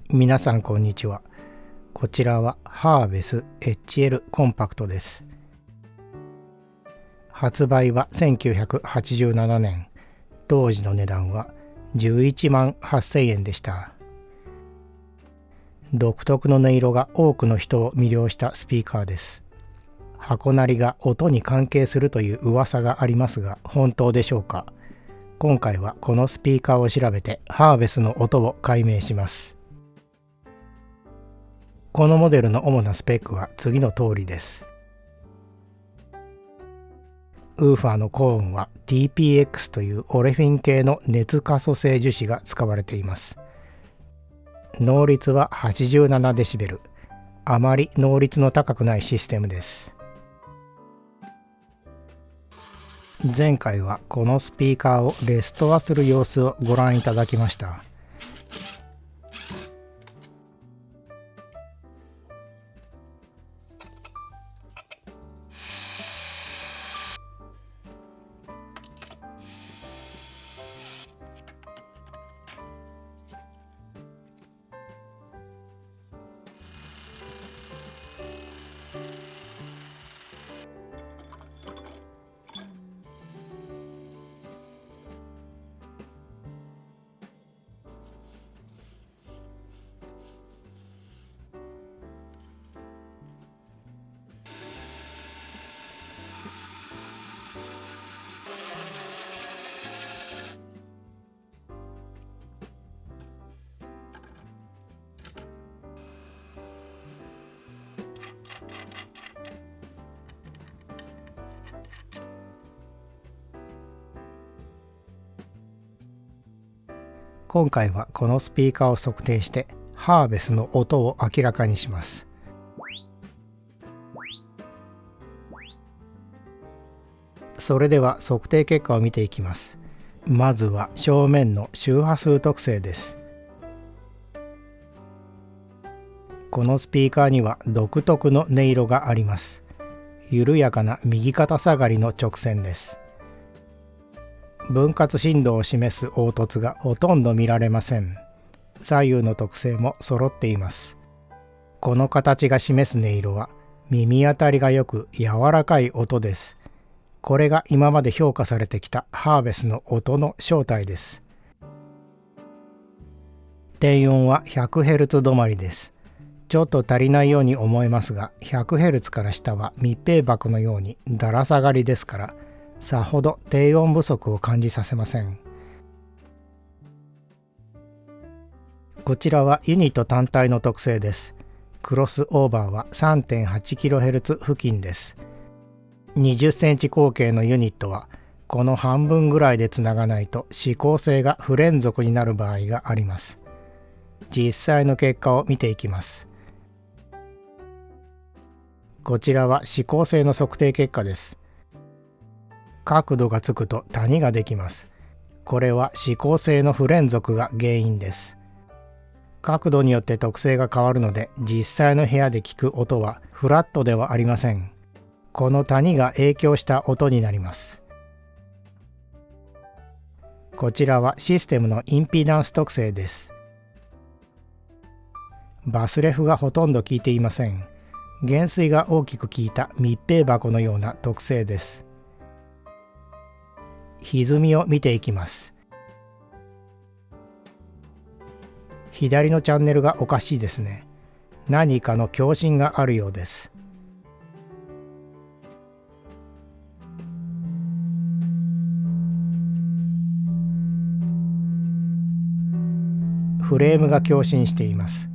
皆さんこんにちは。こちらはハーベス HL コンパクトです。発売は1987年。当時の値段は11万8000円でした。独特の音色が多くの人を魅了したスピーカーです。箱鳴りが音に関係するという噂がありますが、本当でしょうか？今回はこのスピーカーを調べてハーベスの音を解明します。このモデルの主なスペックは次の通りです。ウーファーの高音は TPX というオレフィン系の熱可塑性樹脂が使われています。能率は 87dB。あまり能率の高くないシステムです。前回はこのスピーカーをレストアする様子をご覧いただきました。今回はこのスピーカーを測定してハーベスの音を明らかにします。それでは測定結果を見ていきます。まずは正面の周波数特性です。このスピーカーには独特の音色があります。緩やかな右肩下がりの直線です。分割振動を示す凹凸がほとんど見られません。左右の特性も揃っています。この形が示す音色は耳当たりが良く柔らかい音です。これが今まで評価されてきたハーベスの音の正体です。低音は 100Hz 止まりです。ちょっと足りないように思えますが、100Hz から下は密閉箱のようにだら下がりですから、さほど低音不足を感じさせません。こちらはユニット単体の特性です。クロスオーバーは 3.8kHz 付近です。20センチ口径のユニットはこの半分ぐらいでつながないと指向性が不連続になる場合があります。実際の結果を見ていきます。こちらは指向性の測定結果です。角度がつくと谷ができます。これは指向性の不連続が原因です。角度によって特性が変わるので、実際の部屋で聞く音はフラットではありません。この谷が影響した音になります。こちらはシステムのインピダンス特性です。バスレフがほとんど効いていません。減衰が大きく効いた密閉箱のような特性です。歪みを見ていきます。左のチャンネルがおかしいですね。何かの共振があるようです。フレームが共振しています。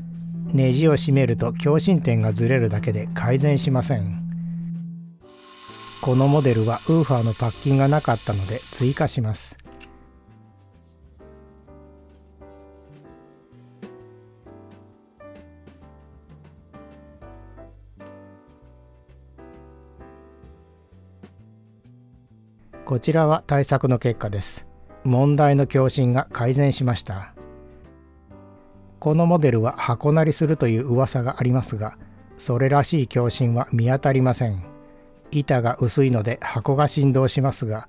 ネジを締めると共振点がずれるだけで改善しません。このモデルはウーファーのパッキンがなかったので追加します。こちらは対策の結果です。問題の共振が改善しました。このモデルは箱鳴りするという噂がありますが、それらしい共振は見当たりません。板が薄いので箱が振動しますが、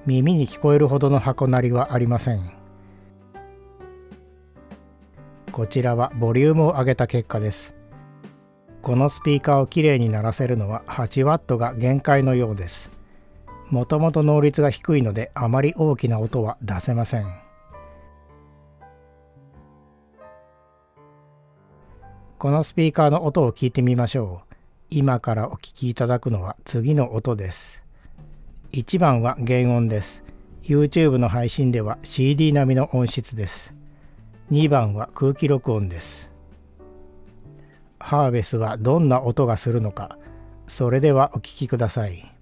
耳に聞こえるほどの箱鳴りはありません。こちらはボリュームを上げた結果です。このスピーカーをきれいに鳴らせるのは 8W が限界のようです。もともと能率が低いのであまり大きな音は出せません。このスピーカーの音を聞いてみましょう。今からお聞きいただくのは次の音です。1番は原音です。YouTube の配信では CD 並みの音質です。2番は空気録音です。ハーベスはどんな音がするのか、それではお聞きください。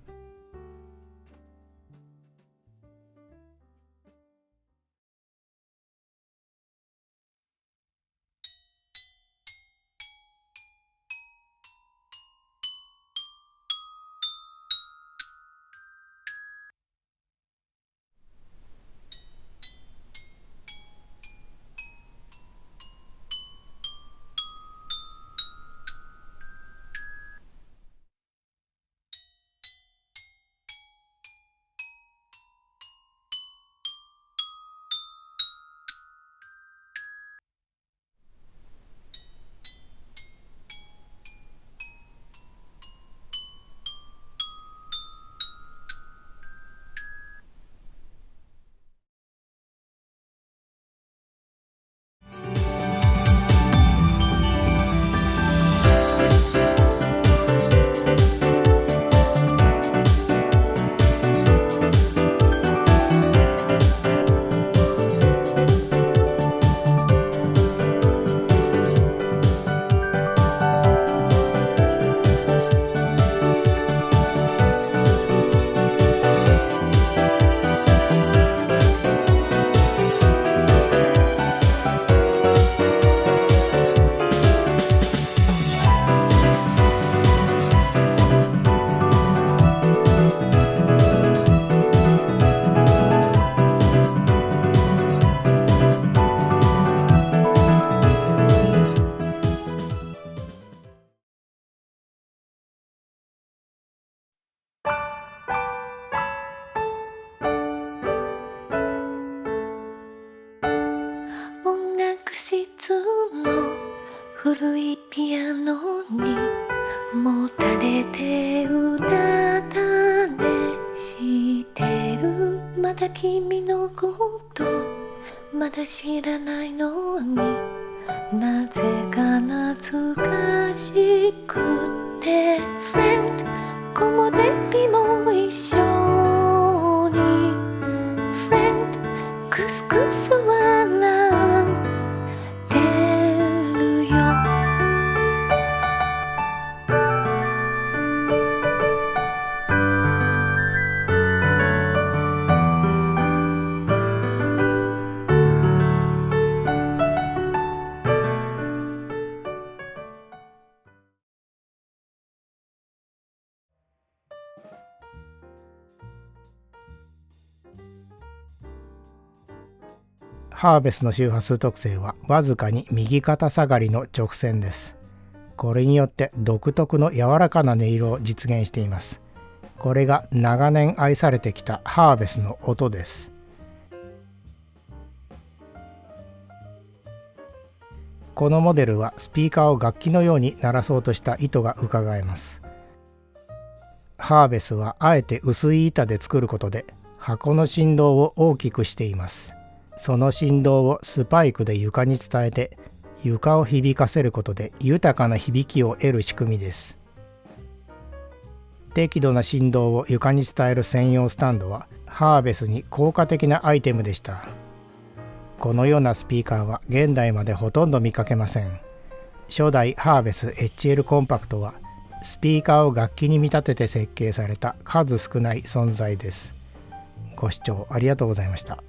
音楽室の古いピアノにもたれてうたた寝してる。まだ君のことまだ知らないのに、なぜか懐かしくて Friend 木漏れ日も一緒に Friend クスクス笑ってるよ。ハーベスの周波数特性はわずかに右肩下がりの直線です。これによって独特の柔らかな音色を実現しています。これが長年愛されてきたハーベスの音です。このモデルはスピーカーを楽器のように鳴らそうとした意図がうかがえます。ハーベスはあえて薄い板で作ることで箱の振動を大きくしています。その振動をスパイクで床に伝えて床を響かせることで豊かな響きを得る仕組みです。適度な振動を床に伝える専用スタンドはハーベスに効果的なアイテムでした。このようなスピーカーは現代までほとんど見かけません。初代ハーベス HL コンパクトはスピーカーを楽器に見立てて設計された数少ない存在です。ご視聴ありがとうございました。